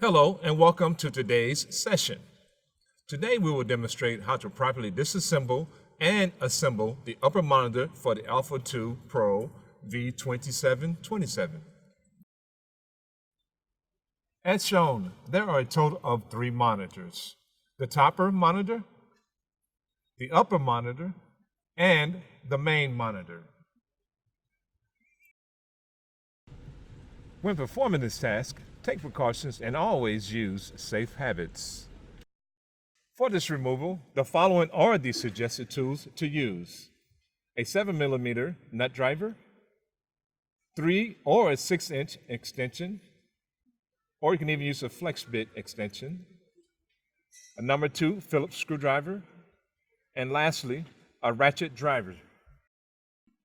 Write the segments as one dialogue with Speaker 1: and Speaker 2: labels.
Speaker 1: Hello and welcome to today's session. Today we will demonstrate how to properly disassemble and assemble the upper monitor for the Alpha 2 Pro V2727. As shown, there are a total of 3 monitors: the topper monitor, the upper monitor, and the main monitor. When performing this task, take precautions and always use safe habits. For this removal, the following are the suggested tools to use: a 7mm nut driver, 3 or a 6-inch extension, or you can even use a flex bit extension, a number 2 Phillips screwdriver, and lastly, a ratchet driver.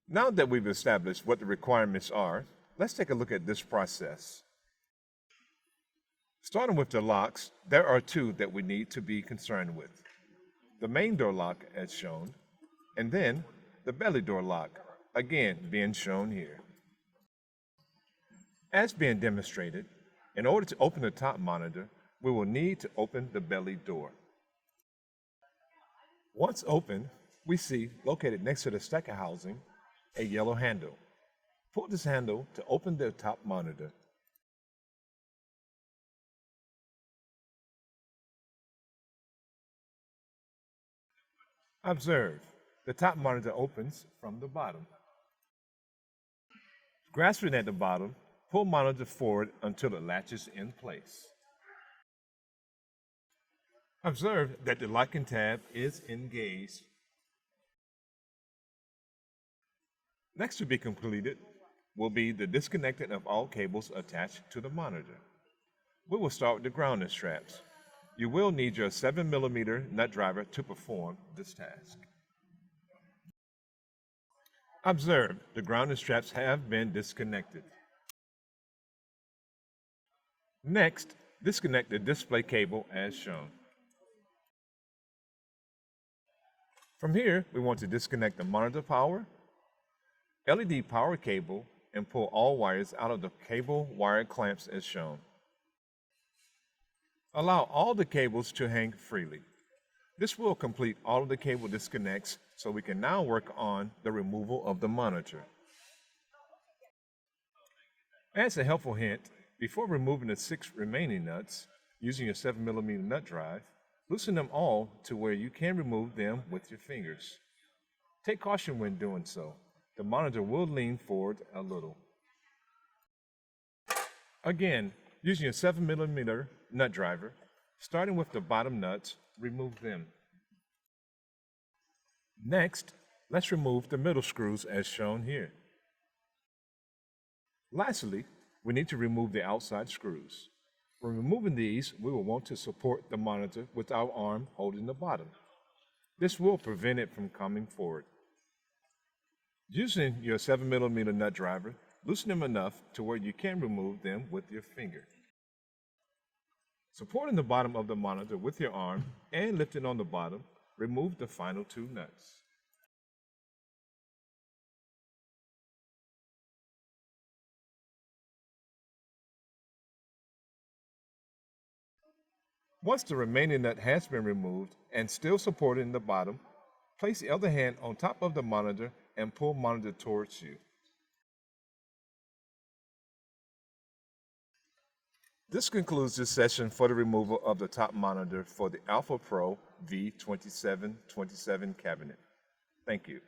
Speaker 1: Now that we've established what the requirements are, let's take a look at this process. Starting with the locks, there are 2 that we need to be concerned with: the main door lock as shown, and then the belly door lock, again being shown here. As being demonstrated, in order to open the top monitor, we will need to open the belly door. Once open, we see, located next to the stacker housing, a yellow handle. Pull this handle to open the top monitor. Observe, the top monitor opens from the bottom. Grasping at the bottom, pull monitor forward until it latches in place. Observe that the locking tab is engaged. Next to be completed will be the disconnecting of all cables attached to the monitor. We will start with the grounding straps. You will need your 7mm nut driver to perform this task. Observe, the grounding straps have been disconnected. Next, disconnect the display cable as shown. From here, we want to disconnect the monitor power, LED power cable, and pull all wires out of the cable wire clamps as shown. Allow all the cables to hang freely. This will complete all of the cable disconnects, so we can now work on the removal of the monitor. As a helpful hint, before removing the 6 remaining nuts, using your 7mm nut drive, loosen them all to where you can remove them with your fingers. Take caution when doing so. The monitor will lean forward a little. Again, using your 7mm nut driver, starting with the bottom nuts, remove them. Next, let's remove the middle screws as shown here. Lastly, we need to remove the outside screws. When removing these, we will want to support the monitor with our arm holding the bottom. This will prevent it from coming forward. Using your 7mm nut driver, loosen them enough to where you can remove them with your finger. Supporting the bottom of the monitor with your arm and lifting on the bottom, remove the final 2 nuts. Once the remaining nut has been removed and still supporting the bottom, place the other hand on top of the monitor and pull monitor towards you. This concludes this session for the removal of the top monitor for the Alpha Pro V2727 cabinet. Thank you.